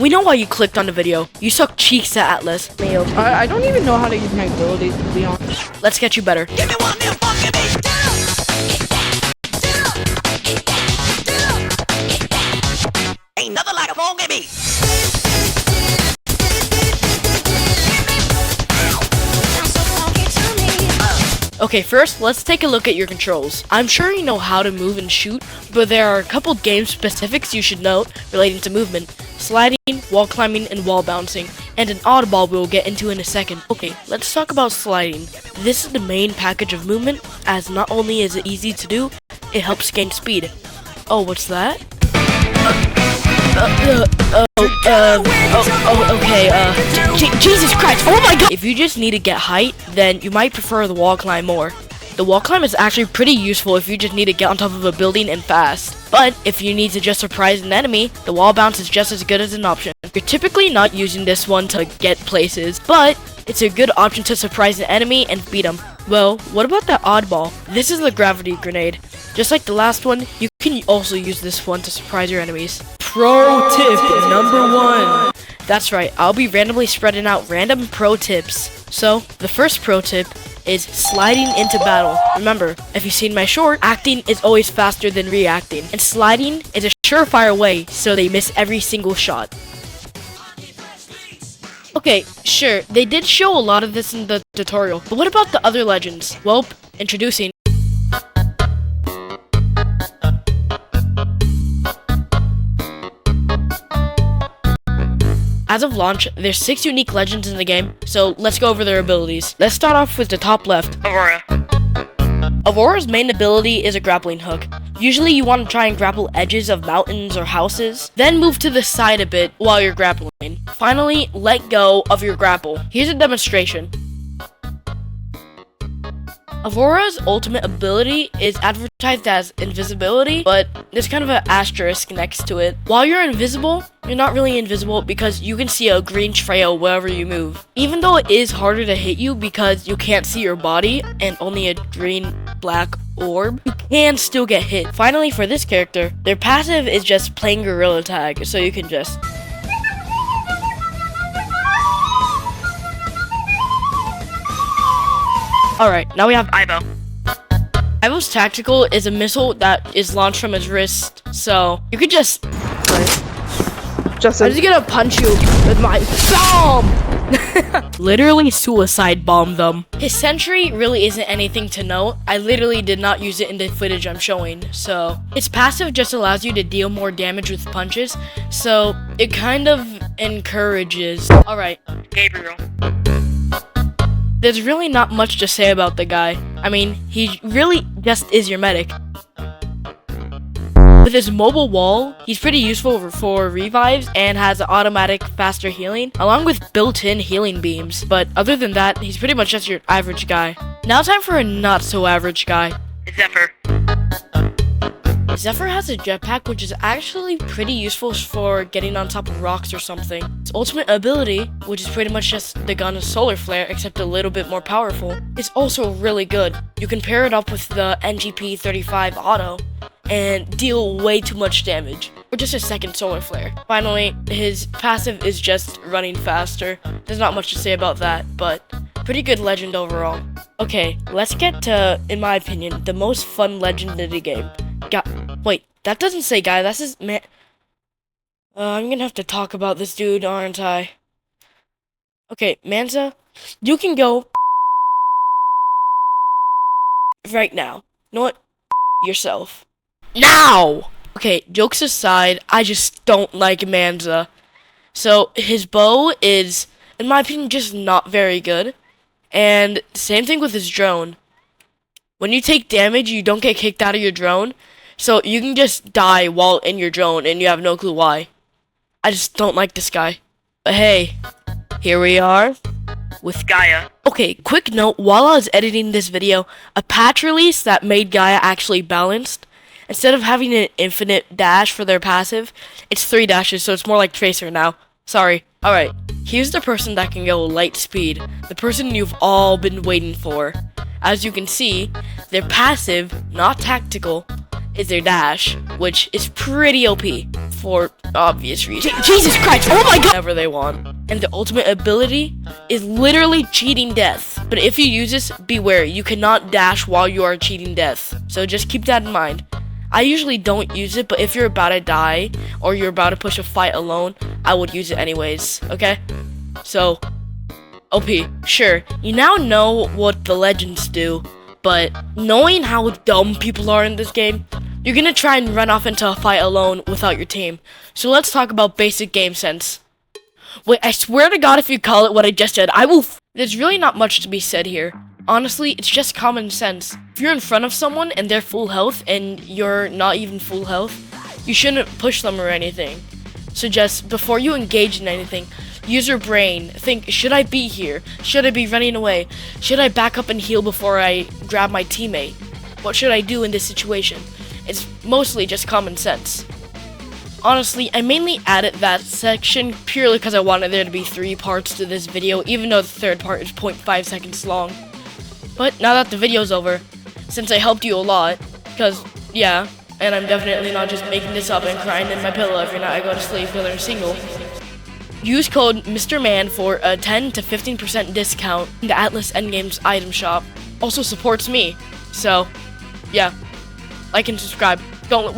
We know why you clicked on the video. You suck cheeks at Atlas. I don't even know how to use my abilities, to be honest. Let's get you better. Give me one more funky beat. Ain't nothing like a funky beat. Okay, first, let's take a look at your controls. I'm sure you know how to move and shoot, but there are a couple game specifics you should note relating to movement. Sliding, wall climbing, and wall bouncing, and an oddball we'll get into in a second. Okay, let's talk about sliding. This is the main package of movement, as not only is it easy to do, it helps gain speed. Oh, what's that? Jesus Christ, oh my god! If you just need to get height, then you might prefer the wall climb more. The wall climb is actually pretty useful if you just need to get on top of a building and fast. But if you need to just surprise an enemy, the wall bounce is just as good as an option. You're typically not using this one to get places, but it's a good option to surprise an enemy and beat them. Well, what about that oddball? This is the gravity grenade. Just like the last one, you can also use this one to surprise your enemies. Pro tip number 1. That's right, I'll be randomly spreading out random pro tips. So, the first pro tip is sliding into battle. Remember, if you've seen my short, acting is always faster than reacting, and sliding is a surefire way so they miss every single shot. Okay, sure, they did show a lot of this in the tutorial, but what about the other legends? Well, introducing As of launch, there's 6 unique legends in the game, so let's go over their abilities. Let's start off with the top left, Aurora. Aurora's main ability is a grappling hook. Usually you want to try and grapple edges of mountains or houses, then move to the side a bit while you're grappling. Finally, let go of your grapple. Here's a demonstration. Aurora's ultimate ability is advertised as invisibility, but there's kind of an asterisk next to it. While you're invisible, you're not really invisible because you can see a green trail wherever you move. Even though it is harder to hit you because you can't see your body and only a green-black orb, you can still get hit. Finally, for this character, their passive is just playing gorilla tag, so you can just Alright, now we have Ivo. Ivo's tactical is a missile that is launched from his wrist, so you could just... Justin. I'm just gonna punch you with my bomb! Literally suicide bomb them. His sentry really isn't anything to note. I literally did not use it in the footage I'm showing, so... Its passive just allows you to deal more damage with punches, so it kind of encourages... Alright, Gabriel. There's really not much to say about the guy. I mean, he really just is your medic. With his mobile wall, he's pretty useful for revives and has automatic faster healing, along with built-in healing beams. But other than that, he's pretty much just your average guy. Now time for a not-so-average guy. Zephyr. Zephyr has a jetpack, which is actually pretty useful for getting on top of rocks or something. Its ultimate ability, which is pretty much just the gun's solar flare, except a little bit more powerful, is also really good. You can pair it up with the NGP-35 auto and deal way too much damage, or just a second solar flare. Finally, his passive is just running faster. There's not much to say about that, but pretty good legend overall. Okay, let's get to, in my opinion, the most fun legend in the game. Wait, that doesn't say guy, that's his man. I'm gonna have to talk about this dude, aren't I? Okay, Manza, you can go right now. You know what? Yourself. Now! Okay, jokes aside, I just don't like Manza. So, his bow is, in my opinion, just not very good. And same thing with his drone. When you take damage, you don't get kicked out of your drone. So you can just die while in your drone and you have no clue why. I just don't like this guy. But hey, here we are with Gaia. Okay, quick note, while I was editing this video, a patch release that made Gaia actually balanced. Instead of having an infinite dash for their passive, it's 3 dashes, so it's more like Tracer now. Sorry. Alright, here's the person that can go light speed. The person you've all been waiting for. As you can see, their passive, not tactical, is their dash, which is pretty OP for obvious reasons. Jesus Christ, oh my god! Whatever they want. And the ultimate ability is literally cheating death. But if you use this, beware, you cannot dash while you are cheating death. So just keep that in mind. I usually don't use it, but if you're about to die, or you're about to push a fight alone, I would use it anyways, okay? So, OP, sure, you now know what the legends do, but knowing how dumb people are in this game, you're gonna try and run off into a fight alone without your team. So let's talk about basic game sense. Wait, I swear to God, if you call it what I just said, I will There's really not much to be said here. Honestly, it's just common sense. If you're in front of someone and they're full health and you're not even full health, you shouldn't push them or anything. So just, before you engage in anything, use your brain. Think, should I be here? Should I be running away? Should I back up and heal before I grab my teammate? What should I do in this situation? It's mostly just common sense. Honestly, I mainly added that section purely because I wanted there to be 3 parts to this video, even though the third part is 0.5 seconds long. But now that the video's over, since I helped you a lot, because, yeah, and I'm definitely not just making this up and crying in my pillow every night I go to sleep because I'm single, use code Mr. Man for a 10 to 15% discount in the Atlas Endgames item shop. Also supports me, so, yeah, like and subscribe. Don't